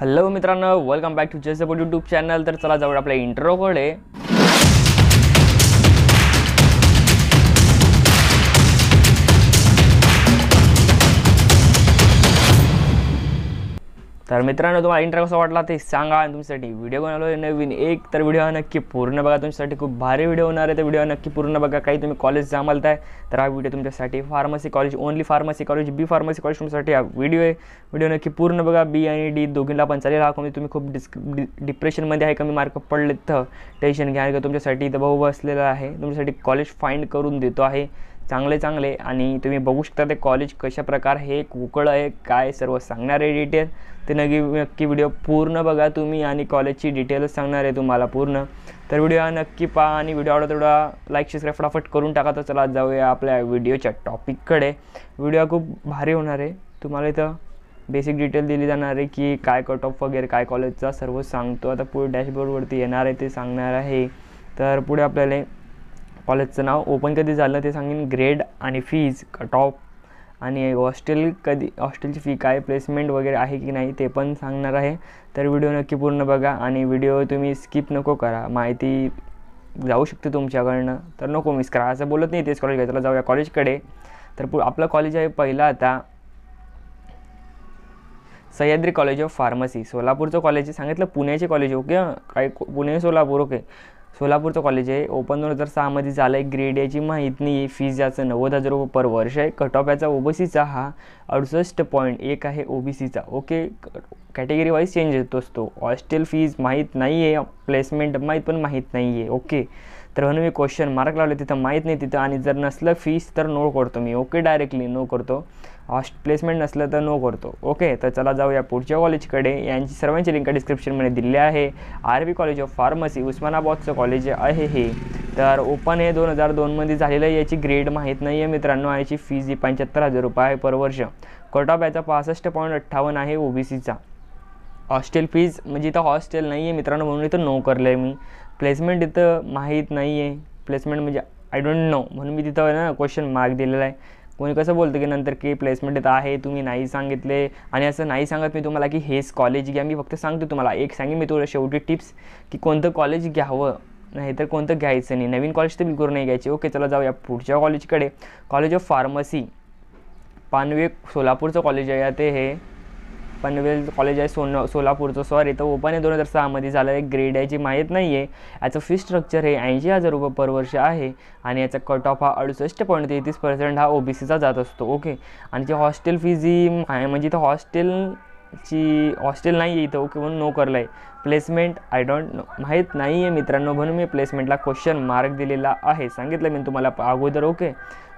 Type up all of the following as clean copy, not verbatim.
Hello मित्रांनो, welcome back to just about YouTube channel. तर चला जाऊया आपल्या इंट्रोकडे। तर मित्रांनो, तुम्हाला इंट्रो कसा वाटला ते सांगा आणि तुमच्यासाठी व्हिडिओ बनवलो नवीन एक। तर व्हिडिओ नक्की पूर्ण बघा, तुमच्यासाठी खूप भारी व्हिडिओ होणार आहे। तर व्हिडिओ नक्की पूर्ण बघा। काही तुम्ही कॉलेज जामलताय तर हा व्हिडिओ तुमच्यासाठी pharmacy college, only pharmacy college, बी फार्मसी कॉलेज तुमच्यासाठी हा व्हिडिओ आहे। व्हिडिओ नक्की पूर्ण बघा। बी आणि डी दोघींना पण चालेल। हा तुम्ही खूप डिप्रेशनमध्ये आहे, कमी मार्क पडले तर टेन्शन घ्या का, तुमच्यासाठी इथं भाऊ बसलेला आहे, तुमच्यासाठी कॉलेज फाइंड करून देतो आहे चांगले। आणि तुम्ही बघू शकता ते कॉलेज कशा प्रकारे हे कुकळ आहे, काय सर्व सांगणार आहे डिटेल। ते नक्की व्हिडिओ पूर्ण बघा तुम्ही, आणि कॉलेजची डिटेल्स सांगणार आहे तुम्हाला पूर्ण। तर व्हिडिओ हा नक्की पहा आणि व्हिडिओ आवडला तेवढा लाईक सबस्क्राईब फटाफट करून टाका। तर चला जाऊया आपल्या व्हिडिओच्या टॉपिककडे। व्हिडिओ खूप भारी होणार आहे। तुम्हाला इथं बेसिक डिटेल दिली जाणार आहे की काय कट ऑफ वगैरे काय कॉलेजचा सर्व सांगतो। आता पुढे डॅशबोर्डवरती येणार आहे ते सांगणार आहे। तर पुढे आपल्याला कॉलेजचं नाव, ओपन कधी झालं ते सांगेन, ग्रेड आणि फीज, कट ऑफ आणि हॉस्टेल कधी, हॉस्टेलची फी काय, प्लेसमेंट वगैरे आहे की नाही ते पण सांगणार आहे। तर व्हिडिओ नक्की पूर्ण बघा आणि व्हिडिओ तुम्ही स्किप नको करा, माहिती जाऊ शकते तुमच्याकडनं तर नको मिस करा। असं बोलत नाही तेच कॉलेज घ्यायचं। जाऊया कॉलेजकडे। तर आपलं कॉलेज आहे पहिला आता Sahyadri college of pharmacy, सोलापूरचं college आहे। सांगितलं पुण्याचे कॉलेज, ओके, काय पुणे सोलापूर, ओके, सोलापूरचं कॉलेज आहे। ओपन 2006 झालं आहे। ग्रेड याची माहीत नाही आहे। फीज याचं 90,000 रुपये पर वर्ष आहे। कट ऑफ याचा ओबीसीचा हा 68.1 आहे ओबीसीचा, ओके। कॅटेगरी वाईज चेंज होतो असतो। हॉस्टेल फीज माहीत नाही आहे, प्लेसमेंट माहीत पण माहीत नाही आहे, ओके। तर म्हणून मी क्वेश्चन मार्क लावले तिथं माहीत नाही तिथं, आणि जर नसलं फीस तर नो करतो मी, ओके, डायरेक्टली नो करतो। प्लेसमेंट नसलं तर नो करतो, ओके। तर चला जाऊया पुढच्या कॉलेजकडे। यांची सर्वांची लिंक डिस्क्रिप्शनमध्ये दिली आहे। RB college of pharmacy, उस्मानाबादचं college आहे हे। तर ओपन हे 2002 झालेलं आहे। याची ग्रेड माहीत नाही आहे मित्रांनो। याची फीज ही 75,000 रुपये आहे पर वर्ष। कट ऑफ याचा 65.58 आहे ओबीसीचा। हॉस्टेल फीज म्हणजे इथं हॉस्टेल नाही आहे मित्रांनो, म्हणून इथं नो करलं आहे मी। प्लेसमेंट इथं माहीत नाही आहे, प्लेसमेंट म्हणजे आय डोंट नो, म्हणून मी तिथं ना क्वेश्चन मार्क दिलेला आहे। कोणी कसं बोलतं की नंतर की प्लेसमेंट इथं आहे, तुम्ही नाही सांगितले, आणि असं नाही सांगत मी तुम्हाला की हेच कॉलेज घ्या। मी फक्त सांगतो तुम्हाला, एक सांगेन मी तुला शेवटी टिप्स की कोणतं कॉलेज घ्यावं, नाही तर कोणतं घ्यायचं नाही। नवीन कॉलेज तर बिलकुल नाही घ्यायचे, ओके। चला जाऊया पुढच्या कॉलेजकडे। College of pharmacy Panvel, सोलापूरचं college आहे ते हे पनवेल कॉलेज आहे सोलापूरचं, सॉरी। तर ओपन आहे 2006 झालं आहे। ग्रेड याची माहीत नाही आहे। याचं फी स्ट्रक्चर हे 80,000 रुपये पर वर्ष आहे, आणि याचा कट ऑफ हा 68.33% हा ओबीसीचा जात असतो, ओके। आणि जी हॉस्टेल फीज ही म्हणजे इथं हॉस्टेल नाही आहे इथं, ओके, म्हणून नो करलं आहे। प्लेसमेंट आय डोंट नो, माहीत नाही आहे मित्रांनो, म्हणून मी प्लेसमेंटला क्वेश्चन मार्क दिलेला आहे, सांगितलं मी तुम्हाला अगोदर, ओके।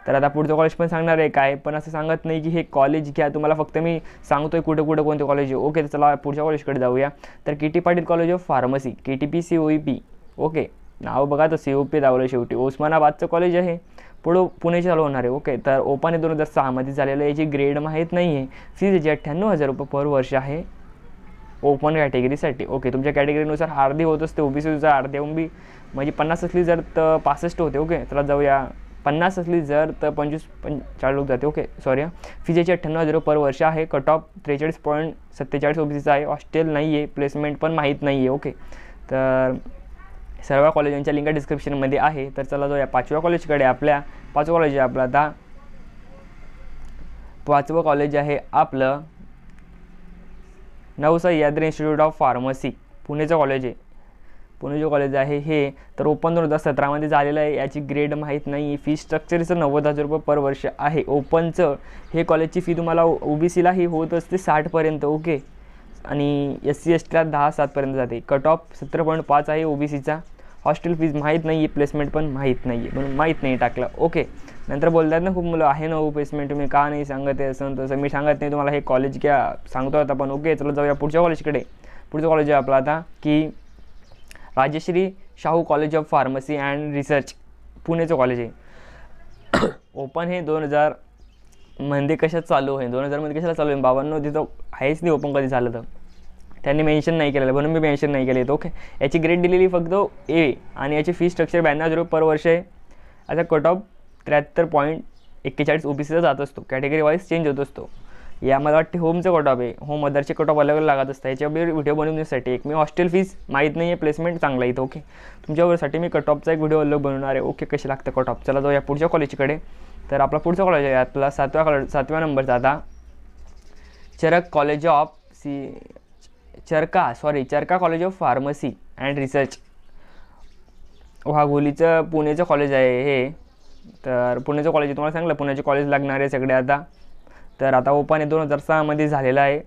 तर आता पुढचं कॉलेज पण सांगणार आहे काय, पण असं सांगत नाही की हे कॉलेज घ्या, तुम्हाला फक्त मी सांगतोय कुठं कोणते कॉलेज आहे, ओके। तर चला पुढच्या कॉलेजकडे जाऊया। तर K.T.. Patil college of pharmacy, KTP COEP, okay, नाव बघा तर COP दावलं शेवटी। उस्मानाबादचं कॉलेज आहे, पुणे चालू होणार आहे, ओके। तर ओपन आहे 2006 झालेलं आहे। याची ग्रेड माहीत नाही आहे। फीज याची 98,000 रुपये पर वर्ष आहे ओपन कॅटेगरीसाठी, ओके। तुमच्या कॅटेगरीनुसार अर्धी होत असते, ओबीसीचा अर्धे ओबी म्हणजे 50 असली जर तर 65 होते, ओके। चला जाऊया, 50 असली जर तर 45 लोक जाते, ओके, सॉरी। फीज याची 98,000 रुपये पर वर्ष आहे। कट ऑफ 43.47 ओबीसीचा आहे। हॉस्टेल नाही आहे, प्लेसमेंट पण माहीत नाही आहे, ओके। तर सर्व कॉलेजांच्या लिंक डिस्क्रिप्शनमध्ये आहे। तर चला जाऊया पाचव्या कॉलेजकडे। पाचवं कॉलेज आहे आपलं आता, पाचवं कॉलेज आहे आपलं Sahyadri institute of pharmacy, पुणेचं college आहे। पुणे कॉलेज आहे हे। तर ओपन 2017 झालेलं आहे। याची ग्रेड माहीत नाही। फी स्ट्रक्चरचं 90,000 रुपये पर वर्ष आहे ओपनचं। हे कॉलेजची फी तुम्हाला ओबीसीला ही होत असते 60पर्यंत, ओके, आणि SC STला 10-7पर्यंत जाते। कट ऑफ 17.5 आहे ओबीसीचा। हॉस्टेल फीज माहीत नाही आहे, प्लेसमेंट पण माहीत नाही आहे, म्हणून माहीत नाही टाकलं, ओके। नंतर बोलतात ना खूप मुलं, आहे ना प्लेसमेंट, तुम्ही का नाही सांगत आहे असं तसं। मी सांगत नाही तुम्हाला, हे कॉलेज घ्या सांगतो आता पण, ओके। चला जाऊया पुढच्या कॉलेजकडे। पुढचं कॉलेज आहे आपलं आता की Rajshri Shahu college of pharmacy and research, पुणेचं college आहे। ओपन हे 2000 कशात चालू आहे, 2000 कशाला चालू आहे बाबांनो, तिथं आहेच नाही ओपन कधी झालं तर, त्यांनी मेन्शन नाही केलेलं, म्हणून मी मेन्शन नाही केलं, ओके। याची ग्रेड दिलेली फक्त A, आणि याची फी स्ट्रक्चर 92,000 रुपये पर वर्ष आहे। याचा कट ऑफ 73.41 ओबीसीचा जात असतो, कॅटेगरी वाईज चेंज होत असतो। या मला वाटते होमचं कट ऑफ आहे, होम अदरचे कट ऑफ अलग लागत असतात. याच्यावर व्हिडिओ बनवण्यासाठी एक मी हॉस्टेल फीज माहीत नाही आहे, प्लेसमेंट चांगला आहे इथं. ओके, तुमच्यावरसाठी मी कट ऑफचा एक व्हिडिओ अलग बनवणार आहे. ओके, कसे लागतं कट ऑफ. चला जाऊ या पुढच्या कॉलेजकडे. तर आपला पुढचा कॉलेज आहे आपला 7व्या नंबरचा आता चरक college of Charka college of pharmacy and research. वाघोलीचं पुणेचं college आहे हे. तर पुण्याचं कॉलेज तुम्हाला सांगलं, पुण्याचे कॉलेज लागणार आहे सगळे आता. तर आता ओपन आहे 2006 झालेला आहे.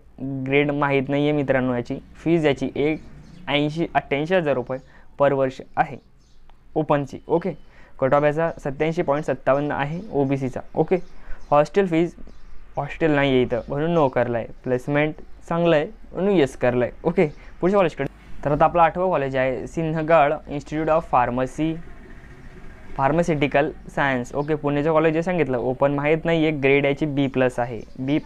ग्रेड माहीत नाही आहे मित्रांनो. याची फीज याची 88,000 रुपये पर वर्ष आहे ओपनची. ओके, कट ऑफ याचा 87.57 आहे OBCचा. ओके, हॉस्टेल नाही आहे इथं म्हणून नो करला आहे. प्लेसमेंट चांगलं आहे म्हणून येस करला आहे. ओके, पुढच्या कॉलेजकडे. तर आता आपला 8वं कॉलेज आहे Sinhagad institute of pharmaceutical science. Okay, पुण्याचं कॉलेज आहे सांगितलं, ओपन माहीत नाही आहे. ग्रेड याची B+ आहे, B++.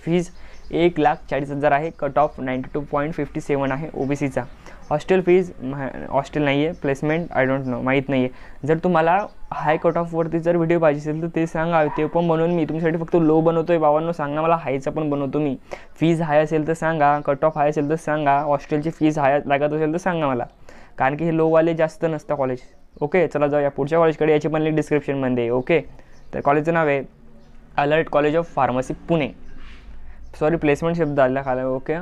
फीज 1,40,000 आहे. कट ऑफ 92.57 आहे OBCचा. हॉस्टेल नाही आहे. प्लेसमेंट आय डोंट नो, माहीत नाही आहे. जर तुम्हाला हाय कट ऑफवरती जर व्हिडिओ पाहिजे असेल तर ते सांगा, ते पण बनवून मी तुमच्यासाठी फक्त लो बनवतो आहे बाबांनो. सांगा मला हायचं पण बनवतो मी. फीज हाय असेल तर सांगा, कट ऑफ हाय असेल तर सांगा, हॉस्टेलची फीज हाय लागत असेल तर सांगा मला, कारण की हे लोवाले जास्त नसतं कॉलेज. ओके, चला जाऊ या पुढच्या कॉलेजकडे. याची पण लिंक डिस्क्रिप्शनमध्ये आहे. ओके, तर कॉलेजचं नाव आहे alert college of pharmacy Pune. Sorry, placement शब्द आला खाला. ओके,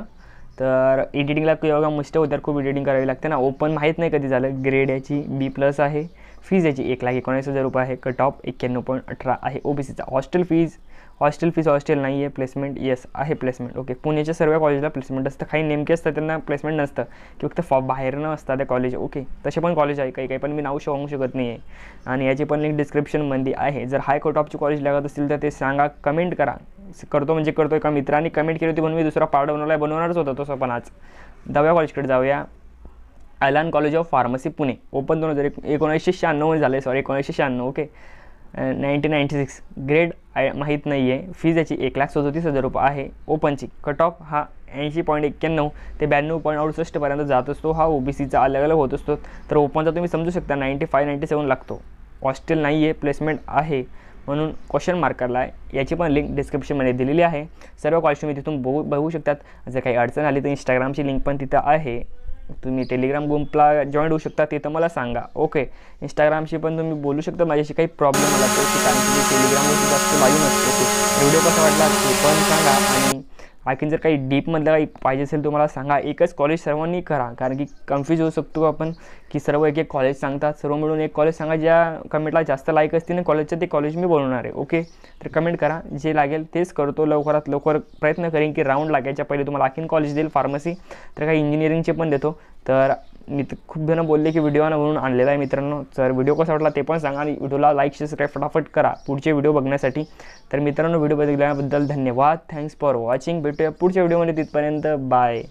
तर एडिटिंगला किंवा मिस्टेक होत्या, खूप एडिटिंग करावी लागते ना. ओपन माहीत नाही कधी झालं. ग्रेड याची B+ आहे. फीज याची 1,19,000 रुपये आहे. कट ऑफ 91.18 आहे OBCचा. हॉस्टेल नाही आहे. प्लेसमेंट येस आहे प्लेसमेंट. ओके, पुण्याच्या सर्व कॉलेजला प्लेसमेंट असतं. काही नेमके असतात त्यांना प्लेसमेंट नसतं, की फक्त बाहेरनं असतात ते कॉलेज. ओके, तसे पण कॉलेज आहे काही पण मी नाव सांगू शकत नाही आहे. आणि याची पण लिंक डिस्क्रिप्शनमध्ये आहे. जर हाय कट ऑफची कॉलेज लागत असतील तर ते सांगा, कमेंट करा. करतो म्हणजे करतो. एका मित्रांनी कमेंट केली होती म्हणून मी दुसरा पार्ट बनवणारच होता तसं. पण आज 10व्या कॉलेजकडे जाऊया. अलान college of pharmacy Pune. Open 1996 झालं. सॉरी, 1996. ओके, 1996. ग्रेड माहीत नाही आहे. फीज याची 1,37,000 रुपये आहे ओपनची. कट ऑफ हा 80.91 ते 92.68 पर्यंत जात असतो. हा OBCचा अलग होत असतो. तर ओपनचा तुम्ही समजू शकता 95-97 लागतो. हॉस्टेल नाही आहे. प्लेसमेंट आहे म्हणून क्वेश्चन मार्क करला आहे. याची पण लिंक डिस्क्रिप्शनमध्ये दिलेली आहे. सर्व कॉलेज तुम्ही तिथून बघू शकतात. जर काही अडचण आली तर इंस्टाग्रामची लिंक पण तिथं आहे. तुम्ही टेलिग्राम ग्रुपला जॉईन होऊ शकता, तिथं मला सांगा. ओके, इंस्टाग्रामशी पण तुम्ही बोलू शकता माझ्याशी काही प्रॉब्लेम आला तर, कारण की टेलिग्रामवरती जास्त लाईव्ह नसतो. ओके, व्हिडिओ कसा वाटला ते पण सांगा. आणि आणखीन जर काही डीपमधलं काही पाहिजे असेल तुम्हाला सांगा. एकच कॉलेज सर्वांनी करा, कारण की कन्फ्यूज होऊ शकतो आपण की सर्व एक कॉलेज सांगतात. सर्व मिळून एक कॉलेज सांगा. ज्या कमेंटला जास्त लाईक असतील ना कॉलेजचं ते कॉलेज मी बनवणार आहे. ओके, तर कमेंट करा. जे लागेल तेच करतो. लवकरात लवकर प्रयत्न करेन की राऊंड लागायच्या पहिले तुम्हाला आणखीन कॉलेज देईल फार्मसी. तर काही इंजिनिअरिंगचे पण देतो. तर मी खूप जण बोलले की व्हिडिओ म्हणून आणलेला आहे मित्रांनो. तर व्हिडिओ कसा वाटला ते पण सांगा आणि व्हिडिओला लाईक सबस्क्राईब फटाफट करा पुढचे व्हिडिओ बघण्यासाठी. तर मित्रांनो, व्हिडिओ बघितल्याबद्दल धन्यवाद. Thanks for watching. भेटूया पुढच्या व्हिडिओमध्ये. तिथपर्यंत बाय.